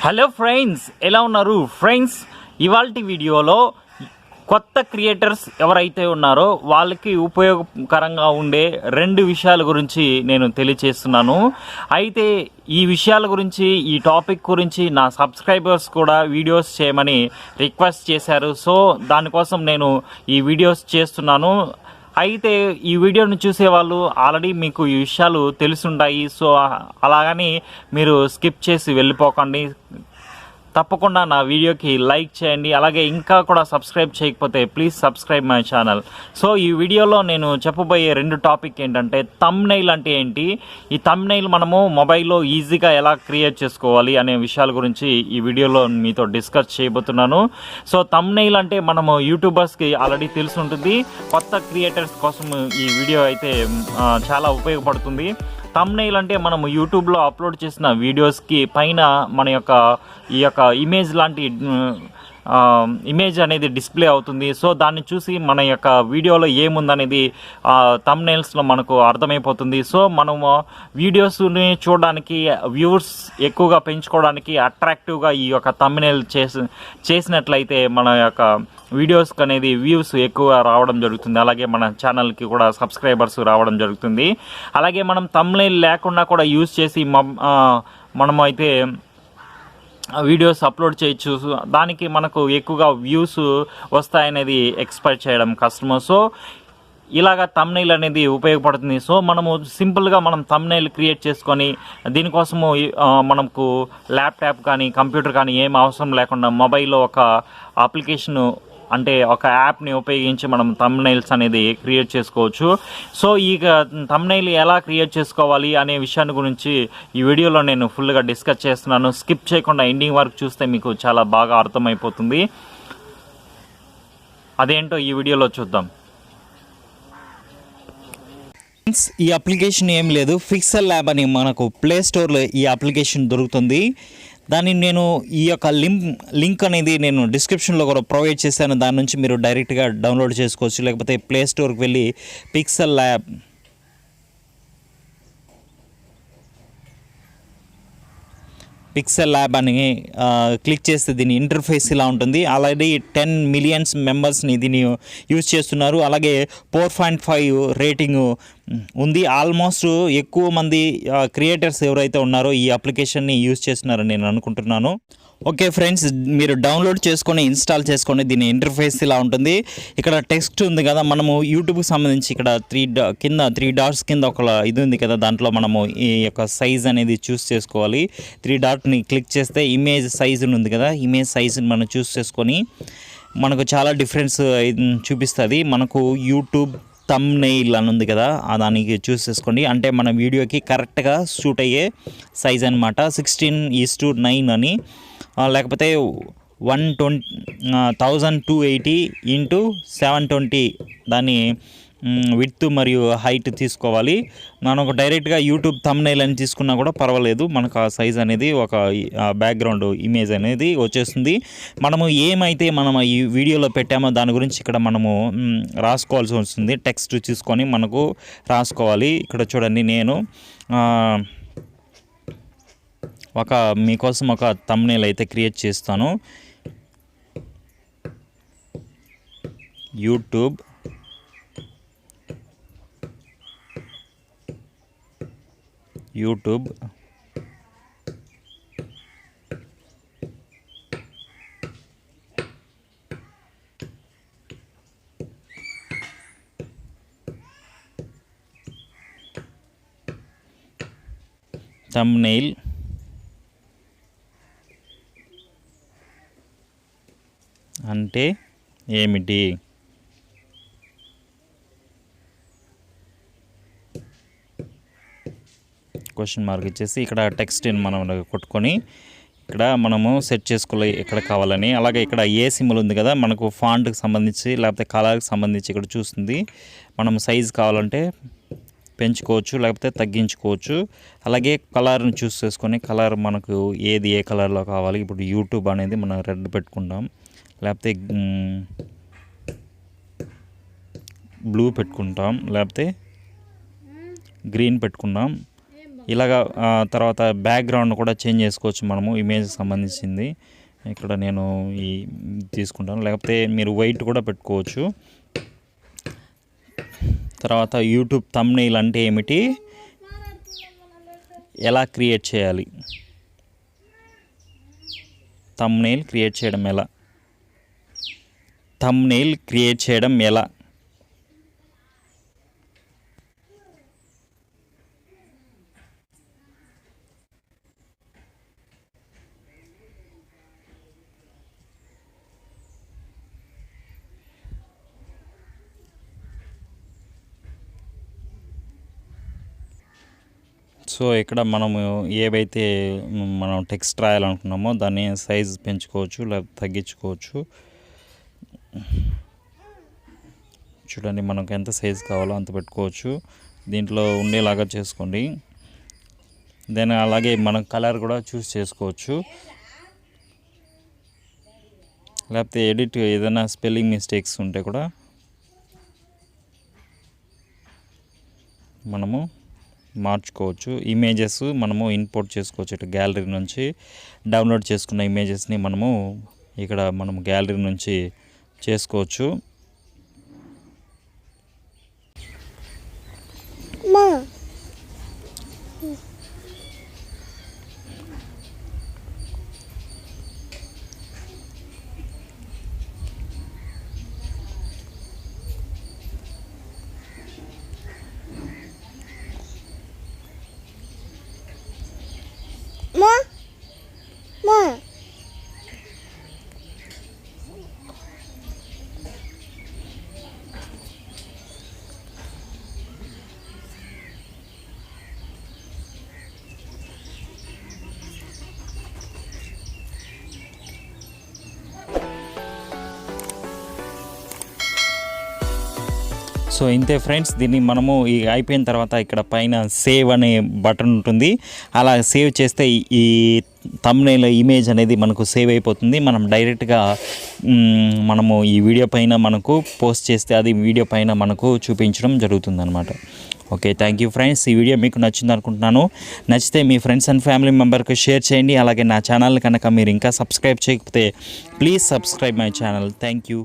Hello friends, ఎలా ఉన్నారు friends? ఇవాల్టి వీడియోలో కొత్త క్రియేటర్స్ ఎవరైతే ఉన్నారో వాళ్ళకి ఉపయోగకరంగా ఉండే రెండు విషయాల గురించి నేను తెలియచేస్తున్నాను. అయితే ఈ విషయాల గురించి, ఈ టాపిక్ గురించి నా సబ్స్క్రైబర్స్ కూడా వీడియోస్ చేయమని రిక్వెస్ట్ చేశారు. సో దానికోసం నేను ఈ వీడియోస్ చేస్తున్నాను. అయితే ఈ వీడియోని చూసేవాళ్ళు ఆల్రెడీ మీకు ఈ విషయాలు తెలుసుంటాయి. సో అలాగని మీరు స్కిప్ చేసి వెళ్ళిపోకండి. తప్పకుండా నా వీడియోకి లైక్ చేయండి. అలాగే ఇంకా కూడా సబ్స్క్రైబ్ చేయకపోతే please subscribe my channel. So ఈ వీడియోలో నేను చెప్పబోయే రెండు టాపిక్ ఏంటంటే, థంబ్నెయిల్ అంటే ఏంటి, ఈ థంబ్నెయిల్ మనము మొబైల్లో ఈజీగా ఎలా క్రియేట్ చేసుకోవాలి అనే విషయాల గురించి ఈ వీడియోలో మీతో డిస్కస్ చేయబోతున్నాను. సో థంబ్నెయిల్ అంటే మనము యూట్యూబర్స్కి ఆల్రెడీ తెలిసి ఉంటుంది. కొత్త క్రియేటర్స్ కోసం ఈ వీడియో అయితే చాలా ఉపయోగపడుతుంది. థంబ్నెయిల్ అంటే మనము యూట్యూబ్లో అప్లోడ్ చేసిన వీడియోస్కి పైన మన యొక్క ఈ యొక్క ఇమేజ్ లాంటి ఇమేజ్ అనేది డిస్ప్లే అవుతుంది. సో దాన్ని చూసి మన యొక్క వీడియోలో ఏముందనేది థంబ్నెయిల్స్లో మనకు అర్థమైపోతుంది. సో మనము వీడియోస్ని చూడడానికి, వ్యూవర్స్ ఎక్కువగా పెంచుకోవడానికి అట్రాక్టివ్గా ఈ యొక్క థంబ్నెయిల్ చేసినట్లయితే మన యొక్క వీడియోస్కి అనేది వ్యూస్ ఎక్కువ రావడం జరుగుతుంది. అలాగే మన ఛానల్కి కూడా సబ్స్క్రైబర్స్ రావడం జరుగుతుంది. అలాగే మనం థంబ్నెయిల్ లేకుండా కూడా యూజ్ చేసి మనము అయితే వీడియోస్ అప్లోడ్ చేయొచ్చు. దానికి మనకు ఎక్కువగా వ్యూస్ వస్తాయనేది ఎక్స్పెక్ట్ చేయడం కష్టము. సో ఇలాగ థంబ్నెయిల్ అనేది ఉపయోగపడుతుంది. సో మనము సింపుల్గా థంబ్నెయిల్ క్రియేట్ చేసుకొని, దీనికోసము మనకు ల్యాప్టాప్ కానీ కంప్యూటర్ కానీ ఏం అవసరం లేకుండా మొబైల్లో ఒక అప్లికేషన్ అంటే ఒక యాప్ని ఉపయోగించి మనం థంబ్నెయిల్స్ అనేది క్రియేట్ చేసుకోవచ్చు. సో ఈ థంబ్నెయిల్ ఎలా క్రియేట్ చేసుకోవాలి అనే విషయాన్ని గురించి ఈ వీడియోలో నేను ఫుల్గా డిస్కస్ చేస్తున్నాను. స్కిప్ చేయకుండా ఎండింగ్ వరకు చూస్తే మీకు చాలా బాగా అర్థమైపోతుంది. అదేంటో ఈ వీడియోలో చూద్దాం. ఈ అప్లికేషన్ ఏం లేదు, పిక్సెల్ ల్యాబ్ అని మనకు ప్లే స్టోర్లో ఈ అప్లికేషన్ దొరుకుతుంది. దాన్ని నేను ఈ యొక్క లింక్ అనేది నేను డిస్క్రిప్షన్లో కూడా ప్రొవైడ్ చేశాను. దాని నుంచి మీరు డైరెక్ట్గా డౌన్లోడ్ చేసుకోవచ్చు. లేకపోతే ప్లే స్టోర్కి వెళ్ళి పిక్సెల్ ల్యాబ్ అని క్లిక్ చేస్తే దీని ఇంటర్ఫేస్ ఇలా ఉంటుంది. ఆల్రెడీ 10 మిలియన్స్ మెంబర్స్ని దీన్ని యూజ్ చేస్తున్నారు. అలాగే 4.5 రేటింగ్ ఉంది. ఆల్మోస్ట్ ఎక్కువ మంది క్రియేటర్స్ ఎవరైతే ఉన్నారో ఈ అప్లికేషన్ని యూజ్ చేస్తున్నారని నేను అనుకుంటున్నాను. ఓకే ఫ్రెండ్స్, మీరు డౌన్లోడ్ చేసుకొని ఇన్స్టాల్ చేసుకోండి. దీని ఇంటర్ఫేస్ ఇలా ఉంటుంది. ఇక్కడ టెక్స్ట్ ఉంది కదా, మనము యూట్యూబ్కి సంబంధించి ఇక్కడ త్రీ డాట్స్ కింద ఒక ఇది ఉంది కదా, దాంట్లో మనము ఈ యొక్క సైజ్ అనేది చూస్ చేసుకోవాలి. 3 డాట్ని క్లిక్ చేస్తే ఇమేజ్ సైజ్ ఉంది కదా, ఇమేజ్ సైజ్ని మనం చూస్ చేసుకొని మనకు చాలా డిఫరెన్స్ చూపిస్తుంది. మనకు యూట్యూబ్ థంబ్నెయిల్ అని ఉంది కదా, దానికి చూస్ చేసుకోండి. అంటే మన వీడియోకి కరెక్ట్గా సూట్ అయ్యే సైజ్ అనమాట. 16:9 అని, లేకపోతే 1280 x 720 దాన్ని విడ్త్ మరియు హైట్ తీసుకోవాలి. మనకు డైరెక్ట్గా యూట్యూబ్ థంబ్నెయిల్ అని తీసుకున్నా కూడా పర్వాలేదు. మనకు ఆ సైజ్ అనేది ఒక బ్యాక్గ్రౌండ్ ఇమేజ్ అనేది వచ్చేస్తుంది. మనము ఏమైతే మనం ఈ వీడియోలో పెట్టామో దాని గురించి ఇక్కడ మనము రాసుకోవాల్సి వస్తుంది. టెక్స్ట్ చూసుకొని మనకు రాసుకోవాలి. ఇక్కడ చూడండి, నేను మీకోసం ఒక థంబ్నెయిల్ అయితే క్రియేట్ చేస్తాను. యూట్యూబ్ థంబ్నెయిల్ అంటే ఏమిటి? క్వశ్చన్ మార్క్ ఇచ్చేసి ఇక్కడ టెక్స్ట్ని మనం కొట్టుకొని ఇక్కడ మనము సెట్ చేసుకోవాలి ఎక్కడ కావాలని. అలాగే ఇక్కడ ఏ సింబల్ ఉంది కదా, మనకు ఫాంట్కి సంబంధించి లేకపోతే కలర్కి సంబంధించి ఇక్కడ చూస్తుంది. మనం సైజ్ కావాలంటే పెంచుకోవచ్చు, లేకపోతే తగ్గించుకోవచ్చు. అలాగే కలర్ని చూస్ చేసుకొని కలర్ మనకు ఏ కలర్లో కావాలి. ఇప్పుడు యూట్యూబ్ అనేది మనం రెడ్ పెట్టుకుంటాం, లేకపోతే బ్లూ పెట్టుకుంటాం, లేకపోతే గ్రీన్ పెట్టుకుందాం. ఇలాగా తర్వాత బ్యాక్గ్రౌండ్ కూడా చేంజ్ చేసుకోవచ్చు మనము ఇమేజ్కి సంబంధించింది. ఇక్కడ నేను ఈ తీసుకుంటాను, లేకపోతే మీరు వైట్ కూడా పెట్టుకోవచ్చు. తర్వాత యూట్యూబ్ థంబ్నెయిల్ అంటే ఏమిటి, ఎలా క్రియేట్ చేయాలి, థంబ్నెయిల్ క్రియేట్ చేయడం ఎలా, థంబ్నెయిల్ క్రియేట్ చేయడం ఎలా. సో ఇక్కడ మనము ఏవైతే మనం టెక్స్ట్ రాయాలనుకున్నామో దాన్ని సైజ్ పెంచుకోవచ్చు లేకపోతే తగ్గించుకోవచ్చు. చూడండి మనకు ఎంత సైజ్ కావాలో అంత పెట్టుకోవచ్చు, దీంట్లో ఉండేలాగా చేసుకోండి. దెన్ అలాగే మనం కలర్ కూడా చూస్ చేసుకోవచ్చు, లేకపోతే ఎడిట్ ఏదైనా స్పెల్లింగ్ మిస్టేక్స్ ఉంటే కూడా మనము మార్చుకోవచ్చు. ఇమేజెస్ మనము ఇంపోర్ట్ చేసుకోవచ్చు, ఇటు గ్యాలరీ నుంచి డౌన్లోడ్ చేసుకున్న ఇమేజెస్ని మనము ఇక్కడ మనము గ్యాలరీ నుంచి చేసుకోవచ్చు. సో ఇంతే ఫ్రెండ్స్, దీన్ని మనము ఈ అయిపోయిన తర్వాత ఇక్కడ పైన సేవ్ అనే బటన్ ఉంటుంది, అలా సేవ్ చేస్తే ఈ థంబ్నెయిల్ ఇమేజ్ అనేది మనకు సేవ్ అయిపోతుంది. మనం డైరెక్ట్గా మనము ఈ వీడియో పైన మనకు పోస్ట్ చేస్తే అది వీడియో పైన మనకు చూపించడం జరుగుతుంది అనమాట. Okay, thank you friends. ఈ వీడియో మీకు నచ్చింది అనుకుంటున్నాను. నచ్చితే మీ ఫ్రెండ్స్ అండ్ ఫ్యామిలీ మెంబర్కి షేర్ చేయండి. అలాగే నా ఛానల్ కనుక మీరు ఇంకా సబ్స్క్రైబ్ చేయకపోతే please subscribe my channel. Thank you.